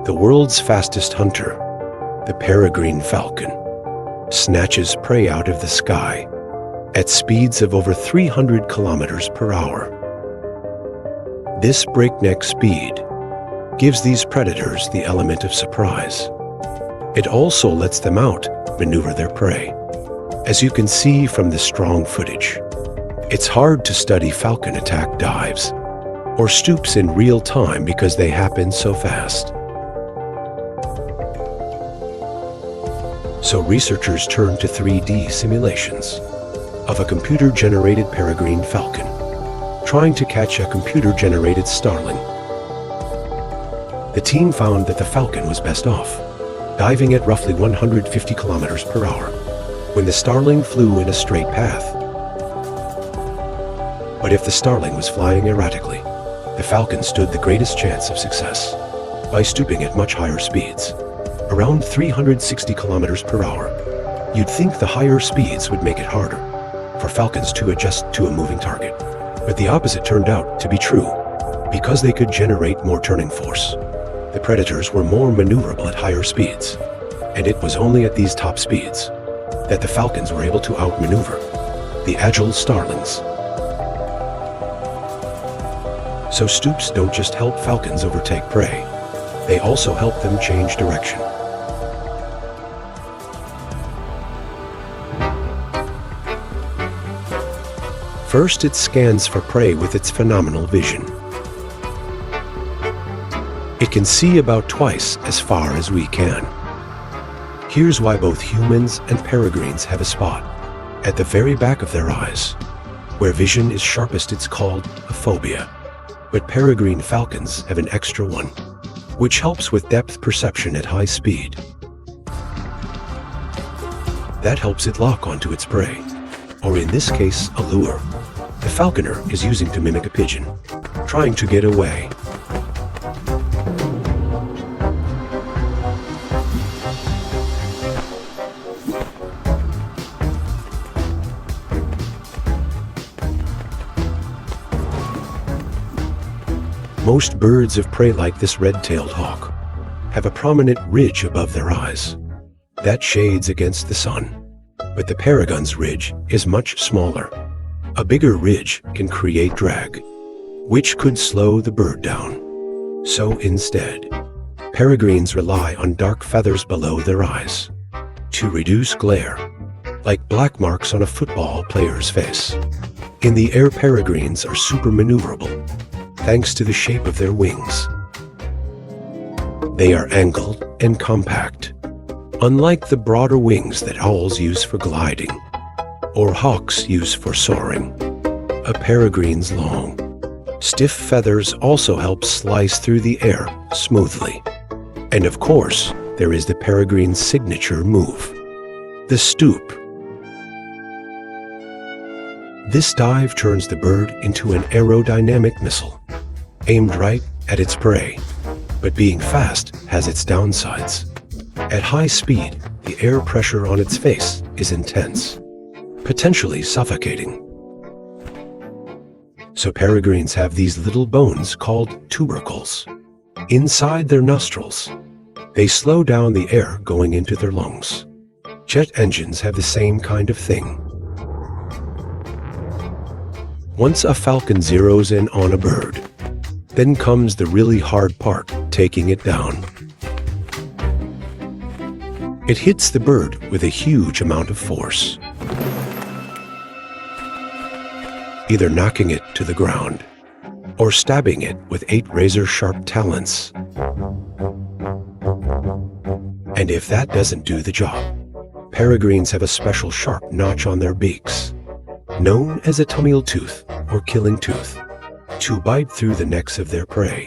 The world's fastest hunter, the Peregrine Falcon, snatches prey out of the sky at speeds of over 300 kilometers per hour. This breakneck speed gives these predators the element of surprise. It also lets them outmaneuver their prey. As you can see from the strong footage, it's hard to study falcon attack dives or stoops in real time because they happen so fast. So researchers turned to 3D simulations of a computer-generated peregrine falcon trying to catch a computer-generated starling. The team found that the falcon was best off diving at roughly 150 kilometers per hour when the starling flew in a straight path. But if the starling was flying erratically, the falcon stood the greatest chance of success by stooping at much higher speeds, around 360 kilometers per hour. You'd think the higher speeds would make it harder for falcons to adjust to a moving target, but the opposite turned out to be true. Because they could generate more turning force, the predators were more maneuverable at higher speeds, and it was only at these top speeds that the falcons were able to outmaneuver the agile starlings. So stoops don't just help falcons overtake prey, they also help them change direction. First, it scans for prey with its phenomenal vision. It can see about twice as far as we can. Here's why both humans and peregrines have a spot at the very back of their eyes. Where vision is sharpest, it's called a phobia. But peregrine falcons have an extra one, which helps with depth perception at high speed. That helps it lock onto its prey, or in this case, a lure the falconer is using to mimic a pigeon, trying to get away. Most birds of prey like this red-tailed hawk have a prominent ridge above their eyes that shades against the sun, but the peregrine's ridge is much smaller. A bigger ridge can create drag, which could slow the bird down. So instead, peregrines rely on dark feathers below their eyes to reduce glare, like black marks on a football player's face. In the air, peregrines are super maneuverable thanks to the shape of their wings. They are angled and compact, unlike the broader wings that owls use for gliding or hawks use for soaring. A peregrine's long, stiff feathers also help slice through the air smoothly. And of course, there is the peregrine's signature move, the stoop. This dive turns the bird into an aerodynamic missile, aimed right at its prey. But being fast has its downsides. At high speed, the air pressure on its face is intense, potentially suffocating. So peregrines have these little bones called tubercles inside their nostrils. They slow down the air going into their lungs. Jet engines have the same kind of thing. Once a falcon zeroes in on a bird, then comes the really hard part, taking it down. It hits the bird with a huge amount of force, either knocking it to the ground or stabbing it with 8 razor-sharp talons. And if that doesn't do the job, peregrines have a special sharp notch on their beaks, known as a tumile tooth or killing tooth, to bite through the necks of their prey.